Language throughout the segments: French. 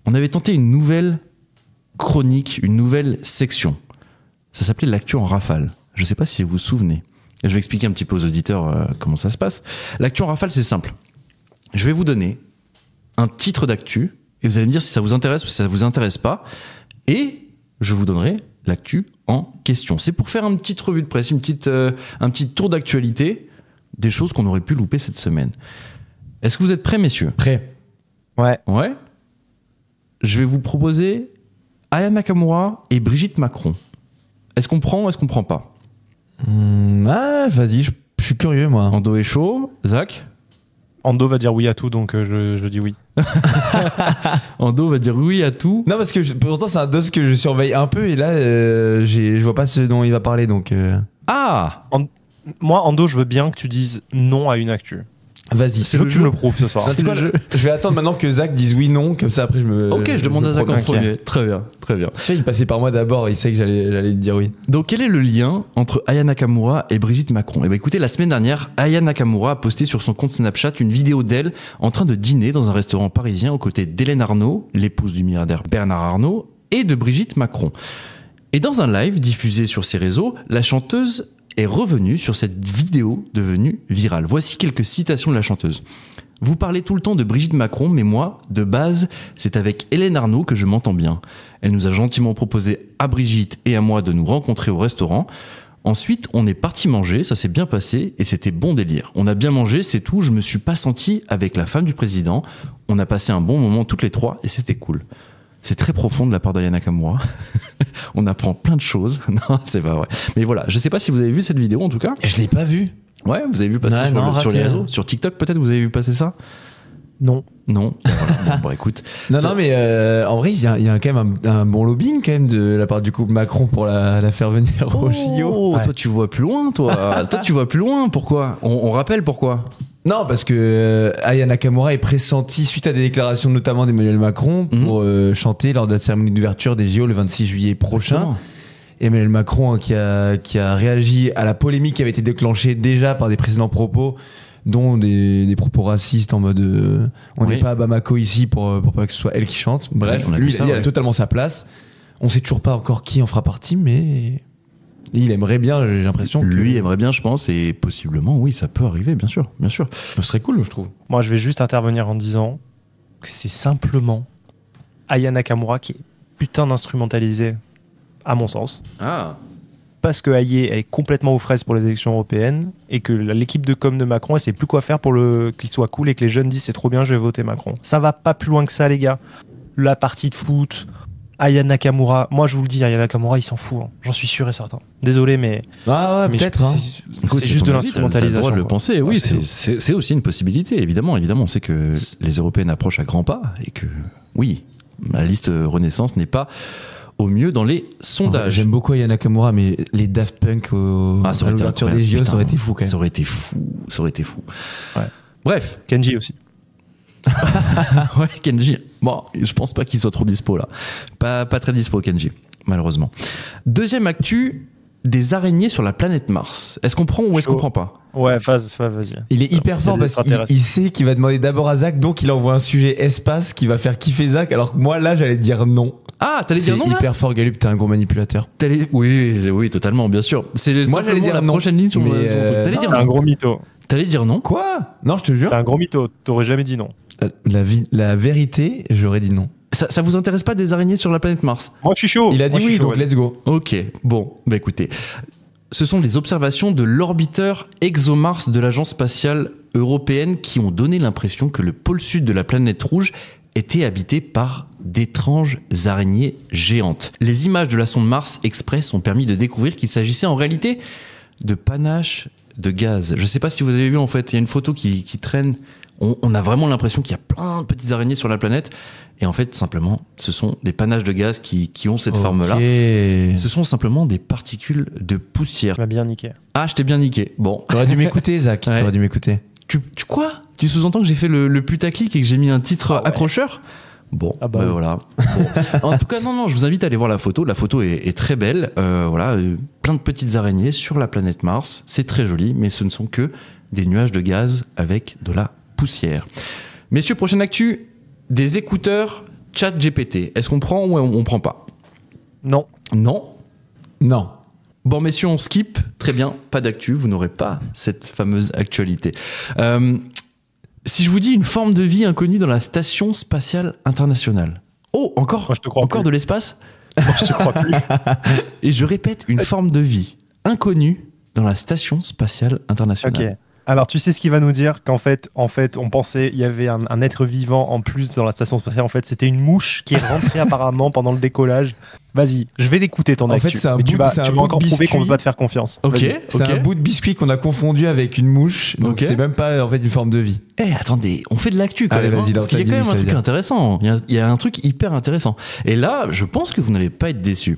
on avait tenté une nouvelle chronique, une nouvelle section. Ça s'appelait l'actu en rafale. Je ne sais pas si vous vous souvenez. Je vais expliquer un petit peu aux auditeurs comment ça se passe. L'actu en rafale, c'est simple. Je vais vous donner un titre d'actu et vous allez me dire si ça vous intéresse ou si ça vous intéresse pas. Et je vous donnerai l'actu en question. C'est pour faire une petite revue de presse, un petit tour d'actualité des choses qu'on aurait pu louper cette semaine. Est-ce que vous êtes prêts, messieurs ? Prêt. Ouais. Ouais. Je vais vous proposer Aya Nakamura et Brigitte Macron. Est-ce qu'on prend ou est-ce qu'on prend pas ? Vas-y, je suis curieux, moi. Ando est chaud. Zach ? Ando va dire oui à tout, donc je dis oui. Ando va dire oui à tout. Non, parce que pourtant, c'est un dos que je surveille un peu et là, je vois pas ce dont il va parler, donc... Ah ! Moi, Ando, je veux bien que tu dises non à une actu. Vas-y. Je veux que tu me le prouves ce soir. En tout cas, je vais attendre maintenant que Zach dise oui, non, comme ça après je me... Ok, je demande à Zach en premier. Très bien, très bien. Tu sais, il passait par moi d'abord, il sait que j'allais dire oui. Donc, quel est le lien entre Aya Nakamura et Brigitte Macron ? Eh bien, écoutez, la semaine dernière, Aya Nakamura a posté sur son compte Snapchat une vidéo d'elle en train de dîner dans un restaurant parisien aux côtés d'Hélène Arnaud, l'épouse du milliardaire Bernard Arnault, et de Brigitte Macron. Et dans un live diffusé sur ses réseaux, la chanteuse est revenue sur cette vidéo devenue virale. Voici quelques citations de la chanteuse. Vous parlez tout le temps de Brigitte Macron, mais moi, de base, c'est avec Hélène Arnaud que je m'entends bien. Elle nous a gentiment proposé à Brigitte et à moi de nous rencontrer au restaurant. Ensuite, on est parti manger, ça s'est bien passé et c'était bon délire. On a bien mangé, c'est tout, je me suis pas senti avec la femme du président. On a passé un bon moment toutes les trois et c'était cool. C'est très profond de la part d'Aya Nakamura. On apprend plein de choses. Non, c'est pas vrai. Mais voilà, je sais pas si vous avez vu cette vidéo en tout cas. Je l'ai pas vu. Ouais, vous avez vu passer sur les réseaux. Sur TikTok peut-être, vous avez vu passer ça ? Non. Non. Voilà. Bon, écoute. Non, mais en vrai, il y a quand même un bon lobbying quand même de la part du couple Macron pour la faire venir au JO. Oh, toi tu vois plus loin, toi. Toi tu vois plus loin. Pourquoi ? On rappelle pourquoi ? Non, parce que Aya Nakamura est pressentie suite à des déclarations notamment d'Emmanuel Macron pour chanter lors de la cérémonie d'ouverture des JO le 26 juillet prochain. Exactement. Emmanuel Macron qui a réagi à la polémique qui avait été déclenchée déjà par des précédents propos, dont des propos racistes en mode on n'est pas à Bamako ici pour pas que ce soit elle qui chante. Bref, lui il a totalement sa place. On sait toujours pas encore qui en fera partie, mais il aimerait bien, j'ai l'impression que... Lui aimerait bien, je pense, et possiblement, oui, ça peut arriver, bien sûr, bien sûr. Ce serait cool, je trouve. Moi, je vais juste intervenir en disant que c'est simplement Aya Nakamura qui est putain d'instrumentalisée, à mon sens. Ah. Parce que Aya, elle est complètement aux fraises pour les élections européennes et que l'équipe de com de Macron, elle sait plus quoi faire pour qu'il soit cool et que les jeunes disent c'est trop bien, je vais voter Macron. Ça va pas plus loin que ça, les gars. La partie de foot... Aya Nakamura, moi je vous le dis, Aya Nakamura il s'en fout, hein. J'en suis sûr et certain. Désolé, mais peut-être. C'est juste de l'instrumentalisation. T'as le droit de le penser, oui, ouais, c'est aussi une possibilité, évidemment. On sait que les Européennes approchent à grands pas et que, oui, la liste Renaissance n'est pas au mieux dans les sondages. J'aime beaucoup Aya Nakamura, mais les Daft Punk à l'ouverture des JO, ça aurait été fou quand même. Ça aurait été fou. Ouais. Bref. Kenji aussi. Ouais, Kenji. Bon, je pense pas qu'il soit trop dispo là. Pas très dispo, Kenji, malheureusement. Deuxième actu, des araignées sur la planète Mars. Est-ce qu'on prend ou est-ce qu'on prend pas ? Ouais, vas-y. Il est hyper fort parce qu'il sait qu'il va demander d'abord à Zach, donc il envoie un sujet espace qui va faire kiffer Zach. Alors que moi, là, j'allais dire non. Ah, t'allais dire non ? C'est hyper fort, Galup, t'es un gros manipulateur. Oui, totalement, bien sûr. Moi, j'allais dire la non. Prochaine ligne sur ton truc. T'allais dire non. T'es un gros mytho. T'allais dire non ? Quoi ? Non, je te jure. T'es un gros mytho. T'aurais jamais dit non. La vérité, j'aurais dit non. Ça vous intéresse pas des araignées sur la planète Mars ? Moi, je suis chaud. Il a dit oui, donc let's go. Ok, bon, bah écoutez. Ce sont les observations de l'orbiteur ExoMars de l'Agence spatiale européenne qui ont donné l'impression que le pôle sud de la planète rouge était habité par d'étranges araignées géantes. Les images de la sonde Mars Express ont permis de découvrir qu'il s'agissait en réalité de panaches de gaz. Je ne sais pas si vous avez vu, en fait, il y a une photo qui traîne. On a vraiment l'impression qu'il y a plein de petites araignées sur la planète. Et en fait, simplement, ce sont des panaches de gaz qui ont cette forme-là. Ce sont simplement des particules de poussière. Tu m'as bien niqué. Ah, je t'ai bien niqué. Bon. T'aurais dû m'écouter, Zach. Ouais. T'aurais dû m'écouter. Tu quoi ? Tu sous-entends que j'ai fait le putaclic et que j'ai mis un titre accrocheur ? Bon, voilà. Bon. En tout cas, non, je vous invite à aller voir la photo. La photo est très belle. Voilà, plein de petites araignées sur la planète Mars. C'est très joli, mais ce ne sont que des nuages de gaz avec de la poussière. Messieurs, prochaine actu, des écouteurs ChatGPT. Est-ce qu'on prend ou on prend pas? Non. Non. Non. Bon, messieurs, on skip. Très bien, pas d'actu. Vous n'aurez pas cette fameuse actualité. Si je vous dis une forme de vie inconnue dans la Station Spatiale Internationale. Oh, encore, Moi, je te crois encore plus. de l'espace? Moi, je te crois plus. Et je répète, une forme de vie inconnue dans la Station Spatiale Internationale. Ok. Alors, tu sais ce qu'il va nous dire? Qu'en fait, on pensait il y avait un être vivant en plus dans la station spatiale. En fait, c'était une mouche qui est rentrée apparemment pendant le décollage. Vas-y, je vais l'écouter ton En actu. fait, c'est un Mais tu bout- vas, c'est un tu vas bout de encore prouver qu'on ne biscuit. peut pas te faire confiance. Ok, Vas-y. C'est un bout de biscuit qu'on a confondu avec une mouche, donc Ok. c'est même pas en fait une forme de vie. Eh, attendez, on fait de l'actu quand Allez, même. vas-y, Parce lance qu'il y a ta quand même demi, un ça veut truc dire. intéressant. Il y a un truc hyper intéressant. Et là, je pense que vous n'allez pas être déçus.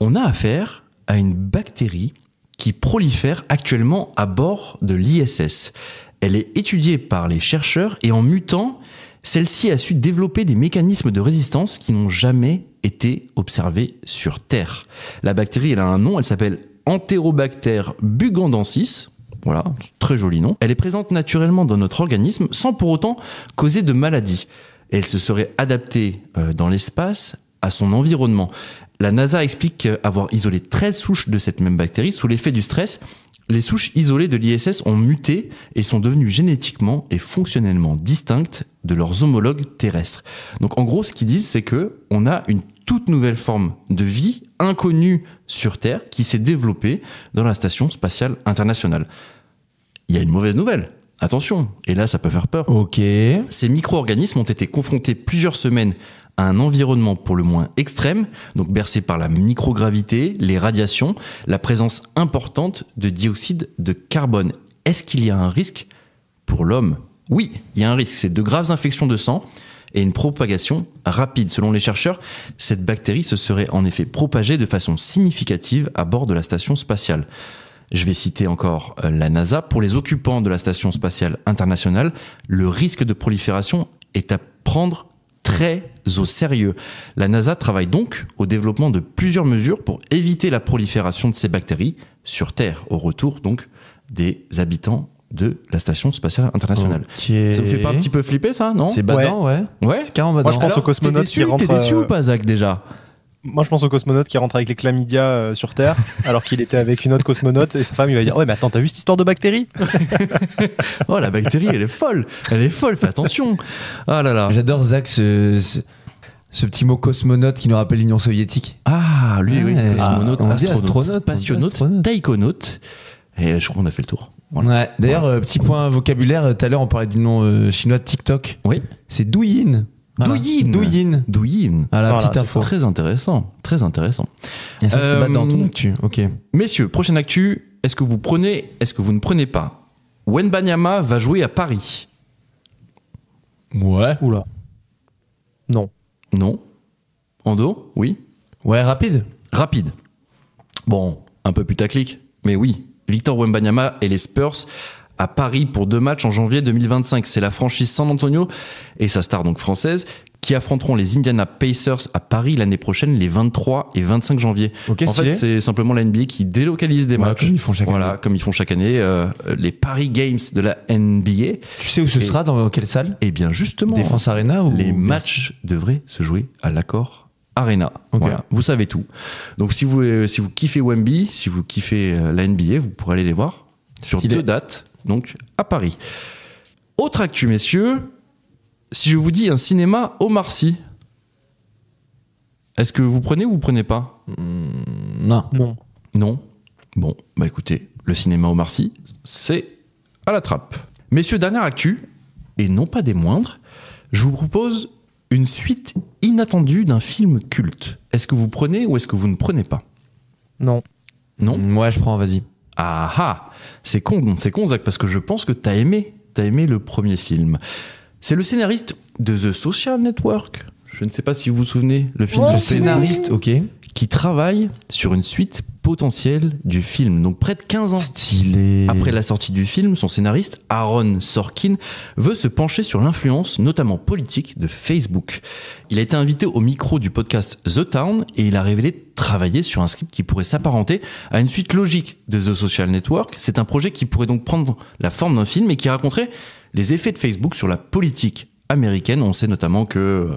On a affaire à une bactérie qui prolifère actuellement à bord de l'ISS. Elle est étudiée par les chercheurs et en mutant, celle-ci a su développer des mécanismes de résistance qui n'ont jamais été observés sur Terre. La bactérie, elle a un nom, elle s'appelle Enterobacter bucgandensis. Voilà, très joli nom. Elle est présente naturellement dans notre organisme sans pour autant causer de maladie. Elle se serait adaptée dans l'espace à son environnement. La NASA explique avoir isolé 13 souches de cette même bactérie. Sous l'effet du stress, les souches isolées de l'ISS ont muté et sont devenues génétiquement et fonctionnellement distinctes de leurs homologues terrestres. Donc en gros, ce qu'ils disent, c'est que on a une toute nouvelle forme de vie inconnue sur Terre qui s'est développée dans la Station Spatiale Internationale. Il y a une mauvaise nouvelle. Attention, et là ça peut faire peur. Ok. Ces micro-organismes ont été confrontés plusieurs semaines à un environnement pour le moins extrême, donc bercé par la microgravité, les radiations, la présence importante de dioxyde de carbone. Est-ce qu'il y a un risque pour l'homme? Oui, il y a un risque. C'est de graves infections de sang et une propagation rapide. Selon les chercheurs, cette bactérie se serait en effet propagée de façon significative à bord de la station spatiale. Je vais citer encore la NASA. Pour les occupants de la Station Spatiale Internationale, le risque de prolifération est à prendre très au sérieux. La NASA travaille donc au développement de plusieurs mesures pour éviter la prolifération de ces bactéries sur Terre, au retour donc des habitants de la Station Spatiale Internationale. Ok. Ça me fait pas un petit peu flipper ça, non? C'est badant, ouais. Ouais. C'est carrément Moi, badant. je pense Alors, aux cosmonautes t'es déçu, qui rentrent. T'es déçu ou pas, Zach, déjà? Moi, je pense au cosmonaute qui rentre avec les chlamydia sur Terre, alors qu'il était avec une autre cosmonaute, et sa femme, il va dire: ouais, mais attends, t'as vu cette histoire de bactérie? Oh, la bactérie, elle est folle. Elle est folle, fais attention. Oh là là. J'adore Zach, ce petit mot cosmonaute qui nous rappelle l'Union soviétique. Ah, lui, oui. Ouais. Cosmonaute, On dit astronaute, astronaute, spationaute, on dit astronaute. taïkonaute. Et je crois qu'on a fait le tour. Voilà. Ouais. D'ailleurs, petit point vocabulaire, tout à l'heure on parlait du nom chinois de TikTok. Oui. C'est Douyin. Voilà. Douyin. Douyin. Douyin. Voilà, Voilà, petite c'est info. Très intéressant. Très intéressant. Et ça, c'est badant ton actu. Ok. Messieurs, prochaine actu. Est-ce que vous prenez, est-ce que vous ne prenez pas? Wembanyama va jouer à Paris. Ouais. Oula. Non. Non. Ando? Oui. Ouais, rapide. Rapide. Bon, un peu putaclic, mais oui. Victor Wembanyama et les Spurs à Paris pour 2 matchs en janvier 2025. C'est la franchise San Antonio et sa star donc française qui affronteront les Indiana Pacers à Paris l'année prochaine, les 23 et 25 janvier. Ok, En stylé. fait, c'est simplement la NBA qui délocalise des Ouais, matchs. comme ils font chaque Voilà, année. comme ils font chaque année. Les Paris Games de la NBA. Tu sais où ce Et- sera, dans quelle salle? Et bien justement, Défense Arena ou les matchs devraient se jouer à l'Accor Arena. Ok. Voilà, vous savez tout. Donc si vous kiffez Wemby, si vous kiffez la NBA, vous pourrez aller les voir sur Stylé. 2 dates, donc à Paris. Autre actu, messieurs, si je vous dis un cinéma Omar Sy, est-ce que vous prenez ou vous prenez pas? Non. Non. Non. Bon, bah écoutez, le cinéma Omar Sy, c'est à la trappe. Messieurs, dernière actu, et non pas des moindres, je vous propose une suite inattendue d'un film culte. Est-ce que vous prenez ou est-ce que vous ne prenez pas? Non. Non? Ouais, je prends, vas-y. Ah ah, c'est con Zach, parce que je pense que t'as aimé le premier film. C'est le scénariste de The Social Network. Je ne sais pas si vous vous souvenez, le film Ouais, Le sur Facebook, scénariste, ok. qui travaille sur une suite potentielle du film. Donc près de 15 ans. Stylé. Après la sortie du film, son scénariste, Aaron Sorkin, veut se pencher sur l'influence, notamment politique, de Facebook. Il a été invité au micro du podcast The Town et il a révélé travailler sur un script qui pourrait s'apparenter à une suite logique de The Social Network. C'est un projet qui pourrait donc prendre la forme d'un film et qui raconterait les effets de Facebook sur la politique américaine. On sait notamment que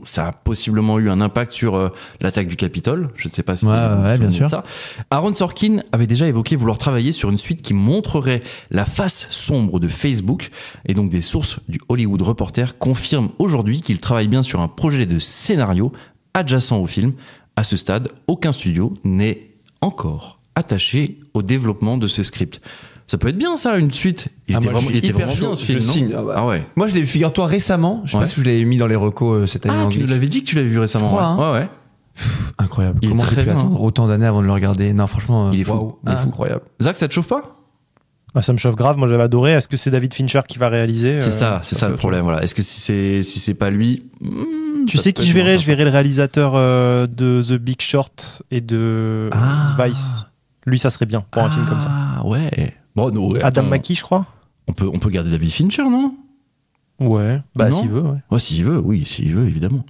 ça a possiblement eu un impact sur l'attaque du Capitole. Je ne sais pas si ouais, bien sûr. Ça. Aaron Sorkin avait déjà évoqué vouloir travailler sur une suite qui montrerait la face sombre de Facebook. Et donc des sources du Hollywood Reporter confirment aujourd'hui qu'il travaille bien sur un projet de scénario adjacent au film. À ce stade, aucun studio n'est encore attaché au développement de ce script. Ça peut être bien ça, une suite. Il était vraiment bien ce film, non ? Signe. Ah ouais. Moi je l'ai vu, figure-toi, récemment. Je sais pas si je l'avais mis dans les recos cette année en tu nous l'avais dit que tu l'avais vu récemment. Je crois, hein. Ouais. Incroyable. Il Comment j'ai pu attendre autant d'années avant de le regarder ? Non, franchement, il est fou. Il est fou. Incroyable. Zach, ça te chauffe pas ? Ça me chauffe grave, moi j'avais adoré. Est-ce que c'est David Fincher qui va réaliser ? C'est ça le problème. Voilà. Est-ce que si c'est pas lui, tu sais qui je verrai ? Je verrai le réalisateur de The Big Short et de Vice. Lui, ça serait bien pour un film comme ça. Ah ouais. Bon, non, Adam McKay, je crois. On peut garder David Fincher, non ? Ouais. Bah s'il veut. Ouais. Ouais, s'il veut, évidemment.